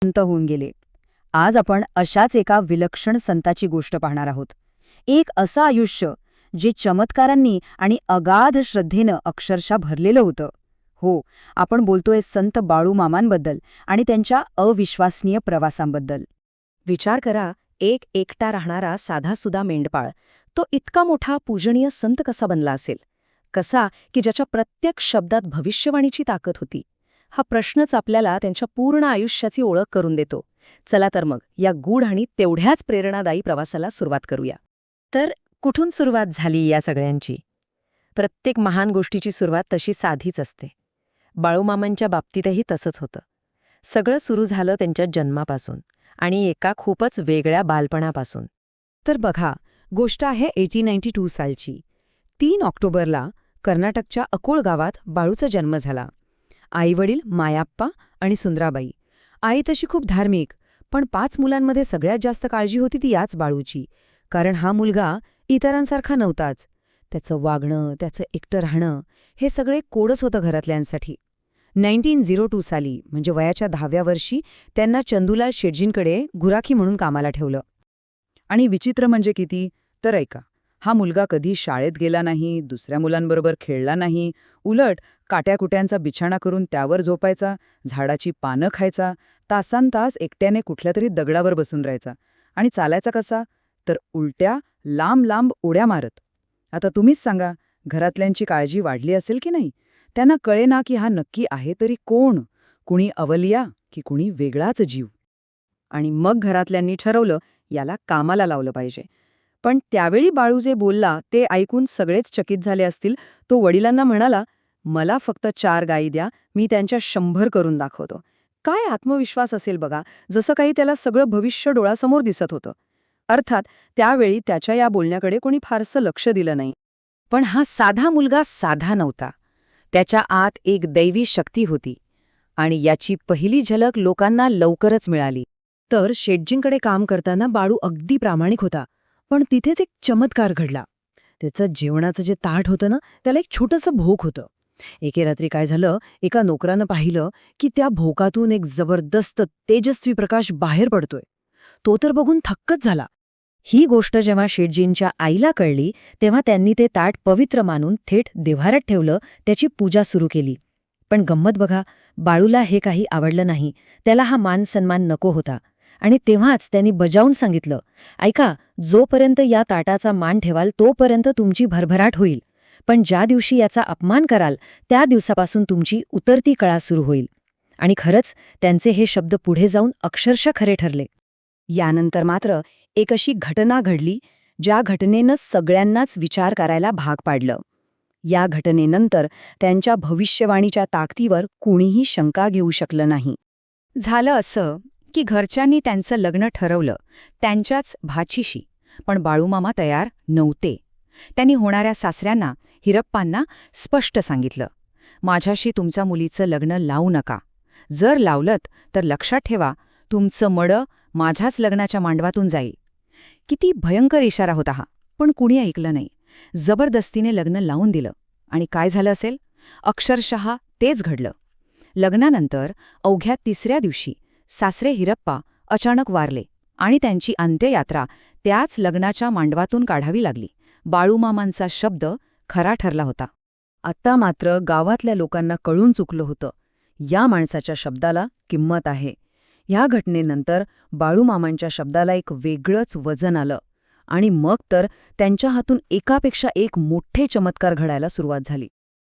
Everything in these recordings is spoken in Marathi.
संत होऊन गेले. आज आपण अशाच एका विलक्षण संताची गोष्ट पाहणार आहोत. एक असं आयुष्य जे चमत्कारांनी आणि अगाध श्रद्धेनं अक्षरशः भरलेलं होतं. हो, आपण बोलतोय संत बाळूमामांबद्दल आणि त्यांच्या अविश्वसनीय प्रवासांबद्दल. विचार करा, एक एकटा राहणारा साधासुधा मेंढपाळ, तो इतका मोठा पूजनीय संत कसा बनला असेल? कसा की ज्याच्या प्रत्येक शब्दात भविष्यवाणीची ताकद होती? हा प्रश्नच आपल्याला त्यांच्या पूर्ण आयुष्याची ओळख करून देतो. चला तर मग या गूढ आणि तेवढ्याच प्रेरणादायी प्रवासाला सुरुवात करूया. तर कुठून सुरुवात झाली या सगळ्यांची? प्रत्येक महान गोष्टीची सुरुवात तशी साधीच असते. बाळूमामांच्या बाबतीतही तसंच होतं. सगळं सुरू झालं त्यांच्या जन्मापासून आणि एका खूपच वेगळ्या बालपणापासून. तर बघा, गोष्ट आहे 1892 सालची. 3 ऑक्टोबरला कर्नाटकच्या अकोळ गावात बाळूचा जन्म झाला. आईवडील मायाप्पा आणि सुंदराबाई. आई तशी खूप धार्मिक, पण 5 मुलांमध्ये सगळ्यात जास्त काळजी होती ती याच बाळूची. कारण हा मुलगा इतरांसारखा नव्हताच. त्याचं वागणं, त्याचं एकटं राहणं हे सगळे कोडच होतं घरातल्यांसाठी. 1902 साली म्हणजे वयाच्या 10व्या वर्षी त्यांना चंदूलाल शेटजींकडे गुराखी म्हणून कामाला ठेवलं. आणि विचित्र म्हणजे किती, तर ऐका, हा मुलगा कधी शाळेत गेला नाही, दुसऱ्या मुलांबरोबर खेळला नाही. उलट काट्याकुट्यांचा बिछाणा करून त्यावर झोपायचा, झाडाची पानं खायचा, तासांतास एकट्याने कुठल्या तरी दगडावर बसून राहायचा. आणि चालायचा कसा, तर उलट्या लांब लांब उड्या मारत. आता तुम्हीच सांगा, घरातल्यांची काळजी वाढली असेल की नाही? त्यांना कळेना की हा नक्की आहे तरी कोण, कुणी अवलिया की कुणी वेगळाच जीव. आणि मग घरातल्यांनी ठरवलं, याला कामाला लावलं पाहिजे. पण त्यावेळी बाळू जे बोलला ते ऐकून सगळेच चकित झाले असतील. तो वडिलांना म्हणाला, मला फक्त 4 गायी द्या, मी त्यांच्या 100 करून दाखवतो. काय आत्मविश्वास असेल बघा, जसं काही त्याला सगळं भविष्य डोळ्यासमोर दिसत होतं. अर्थात त्यावेळी त्याच्या या बोलण्याकडे कोणी फारसं लक्ष दिलं नाही. पण हा साधा मुलगा साधा नव्हता. त्याच्या आत एक दैवी शक्ती होती आणि याची पहिली झलक लोकांना लवकरच मिळाली. तर शेटजींकडे काम करताना बाळू अगदी प्रामाणिक होता, पण तिथेच एक चमत्कार घडला. त्याचं जेवणाचं जे ताट होतं ना, त्याला एक छोटंसं भोक होतं. एके रात्री काय झालं, एका नोकरानं पाहिलं की त्या भोकातून एक जबरदस्त तेजस्वी प्रकाश बाहेर पडतोय. तो तर बघून थक्कच झाला. ही गोष्ट जेव्हा शेटजींच्या आईला कळली, तेव्हा त्यांनी ते ताट पवित्र मानून थेट देव्हाऱ्यात ठेवलं, त्याची पूजा सुरू केली. पण गंमत बघा, बाळूला हे काही आवडलं नाही. त्याला हा मान सन्मान नको होता. आणि तेव्हाच त्यांनी बजावून सांगितलं, ऐका, जोपर्यंत या ताटाचा मान ठेवाल तोपर्यंत तुमची भरभराट होईल, पण ज्या दिवशी याचा अपमान कराल त्या दिवसापासून तुमची उतरती कळा सुरू होईल. आणि खरंच त्यांचे हे शब्द पुढे जाऊन अक्षरशः खरे ठरले. यानंतर मात्र एक अशी घटना घडली, ज्या घटनेनं सगळ्यांनाच विचार करायला भाग पाडलं. या घटनेनंतर त्यांच्या भविष्यवाणीच्या ताकदीवर कुणीही शंका घेऊ शकलं नाही. झालं असं की घरच्यांनी त्यांचं लग्न ठरवलं, त्यांच्याच भाचीशी. पण बाळूमामा तयार नव्हते. त्यांनी होणाऱ्या सासऱ्यांना, हिरप्पांना स्पष्ट सांगितलं, माझ्याशी तुमच्या मुलीचं लग्न लावू नका. जर लावलंत तर लक्षात ठेवा, तुमचं मडं माझ्याच लग्नाच्या मांडवातून जाईल. किती भयंकर इशारा होता हा, पण कुणी ऐकलं नाही. जबरदस्तीने लग्न लावून दिलं. आणि काय झालं असेल? अक्षरशः तेच घडलं. लग्नानंतर अवघ्या 3ऱ्या दिवशी सासरे हिरप्पा अचानक वारले आणि त्यांची अंत्ययात्रा त्याच लग्नाच्या मांडवातून काढावी लागली. बाळूमामांचा शब्द खरा ठरला होता. आता मात्र गावातल्या लोकांना कळून चुकलं होतं, या माणसाच्या शब्दाला किंमत आहे. ह्या घटनेनंतर बाळूमामांच्या शब्दाला एक वेगळंच वजन आलं. आणि मग तर त्यांच्या हातून एकापेक्षा एक मोठे चमत्कार घडायला सुरुवात झाली.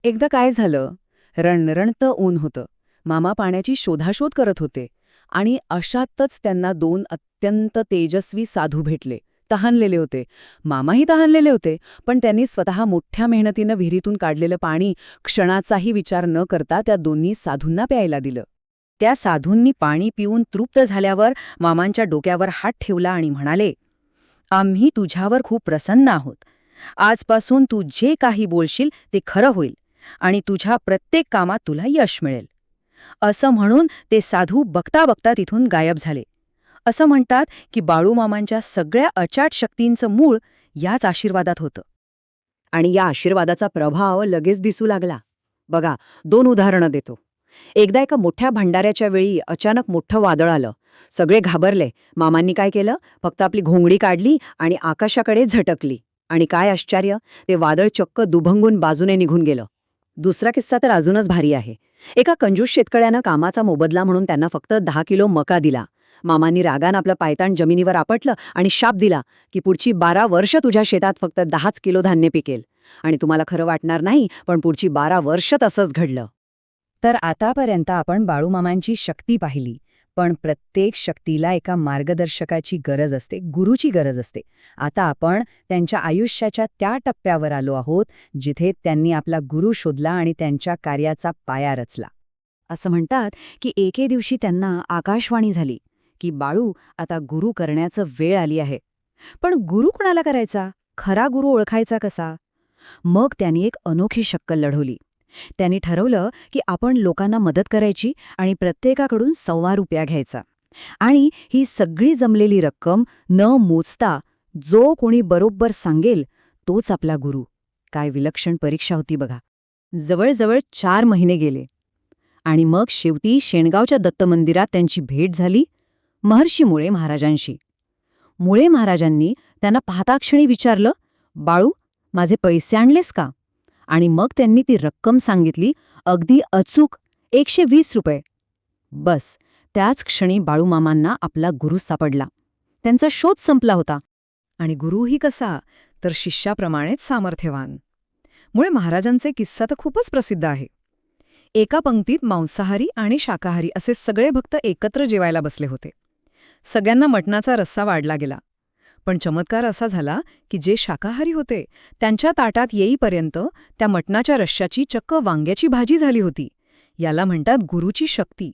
एकदा काय झालं, रणरणतं ऊन होतं. मामा पाण्याची शोधाशोध करत होते आणि अशातच त्यांना 2 अत्यंत तेजस्वी साधू भेटले. तहानलेले होते. मामाही तहानलेले होते, पण त्यांनी स्वतः मोठ्या मेहनतीनं विहिरीतून काढलेलं पाणी क्षणाचाही विचार न करता त्या दोन्ही साधूंना प्यायला दिलं. त्या साधूंनी पाणी पिऊन तृप्त झाल्यावर मामांच्या डोक्यावर हात ठेवला आणि म्हणाले, आम्ही तुझ्यावर खूप प्रसन्न आहोत. आजपासून तू जे काही बोलशील ते खरं होईल आणि तुझ्या प्रत्येक कामात तुला यश मिळेल. असं म्हणून ते साधू बघता बघता तिथून गायब झाले. असं म्हणतात की बाळूमामांच्या सगळ्या अचाट शक्तींचं मूळ याच आशीर्वादात होतं. आणि या आशीर्वादाचा प्रभाव लगेच दिसू लागला. बघा, 2 उदाहरणं देतो. एकदा एका मोठ्या भंडाऱ्याच्या वेळी अचानक मोठं वादळ आलं. सगळे घाबरले. मामांनी काय केलं? फक्त आपली घोंगडी काढली आणि आकाशाकडे झटकली. आणि काय आश्चर्य, ते वादळ चक्क दुभंगून बाजूने निघून गेलं. दुसरा किस्सा तर अजूनच भारी आहे. एका कंजूस शेतकऱ्यानं कामाचा मोबदला म्हणून त्यांना फक्त 10 किलो मका दिला. मामांनी रागान आपलं पायताण जमिनीवर आपटलं आणि शाप दिला की पुढची 12 वर्ष तुझ्या शेतात फक्त 10 किलो धान्य पिकेल. आणि तुम्हाला खरं वाटणार नाही, पण पुढची 12 वर्ष तसंच घडलं. तर आतापर्यंत आपण बाळूमामांची शक्ती पाहिली, पण प्रत्येक शक्तीला एका मार्गदर्शकाची गरज असते, गुरूची गरज असते. आता आपण त्यांच्या आयुष्याच्या त्या टप्प्यावर आलो आहोत जिथे त्यांनी आपला गुरु शोधला आणि त्यांच्या कार्याचा पाया रचला. असं म्हणतात की एके दिवशी त्यांना आकाशवाणी झाली की बाळू, आता गुरु करण्याचं वेळ आली आहे. पण गुरु कोणाला करायचा? खरा गुरु ओळखायचा कसा? मग त्यांनी एक अनोखी शक्कल लढवली. त्यांनी ठरवलं की आपण लोकांना मदत करायची आणि प्रत्येकाकडून ₹1.25 घ्यायचा. आणि ही सगळी जमलेली रक्कम न मोजता जो कोणी बरोबर सांगेल तोच आपला गुरु. काय विलक्षण परीक्षा होती बघा. जवळजवळ 4 महिने गेले. आणि मग शेवटी शेणगावच्या दत्तमंदिरात त्यांची भेट झाली महर्षी मुळे महाराजांशी. मुळे महाराजांनी त्यांना पाहताक्षणी विचारलं, बाळू, माझे पैसे आणलेस का? आणि मग त्यांनी ती रक्कम सांगितली, अगदी अचूक ₹120. बस त्याच क्षणी बाळूमामांना आपला गुरु सापडला. त्यांचा शोध संपला होता. आणि गुरुही कसा? तर शिष्याप्रमाणेच सामर्थ्यवान. मुळे महाराजांचे किस्सा तर खूपच प्रसिद्ध आहे. एका पंक्तीत मांसाहारी आणि शाकाहारी असे सगळे भक्त एकत्र जेवायला बसले होते. सगळ्यांना मटणाचा रस्सा वाढला गेला. पण चमत्कार असा झाला की जे शाकाहारी होते त्यांच्या ताटात येईपर्यंत त्या मटणाच्या रश्श्याची चक्क वांग्याची भाजी झाली होती. याला म्हणतात गुरुची शक्ती.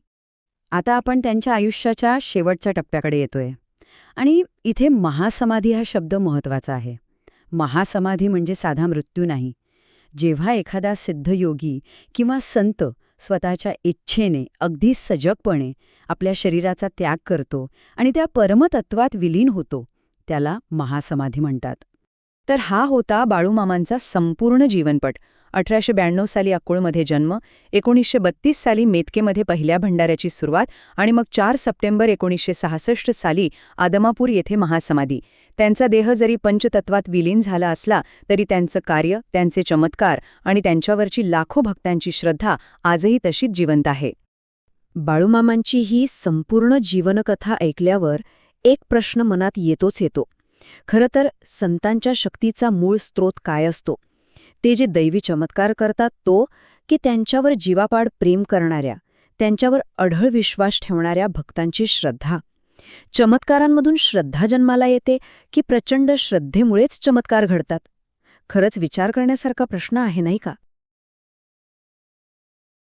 आता आपण त्यांच्या आयुष्याच्या शेवटच्या टप्प्याकडे येतोय. आणि इथे महासमाधी हा शब्द महत्वाचा आहे. महासमाधी म्हणजे साधा मृत्यू नाही. जेव्हा एखादा सिद्धयोगी किंवा संत स्वतःच्या इच्छेने अगदी सजगपणे आपल्या शरीराचा त्याग करतो आणि त्या परमतत्वात विलीन होतो, त्याला महासमाधी म्हणतात. तर हा होता बाळूमामांचा संपूर्ण जीवनपट. 1892 साली अक्कोळमध्ये जन्म, 1932 साली मेतकेमध्ये पहिल्या भंडाऱ्याची सुरुवात आणि मग 4 सप्टेंबर 1966 साली आदमापूर येथे महासमाधी. त्यांचा देह जरी पंचतत्वात विलीन झाला असला तरी त्यांचं कार्य, त्यांचे चमत्कार आणि त्यांच्यावरची लाखो भक्तांची श्रद्धा आजही तशीच जिवंत आहे. बाळूमामांची ही संपूर्ण जीवनकथा ऐकल्यावर एक प्रश्न मनात येतो. खरं तर संतांच्या शक्तीचा मूळ स्रोत काय असतो? ते जे दैवी चमत्कार करतात तो, की त्यांच्यावर जीवापाड प्रेम करणाऱ्या, त्यांच्यावर अढळ विश्वास ठेवणाऱ्या भक्तांची श्रद्धा? चमत्कारांमधून श्रद्धा जन्माला येते की प्रचंड श्रद्धेमुळेच चमत्कार घडतात? खरंच विचार करण्यासारखा प्रश्न आहे, नाही का?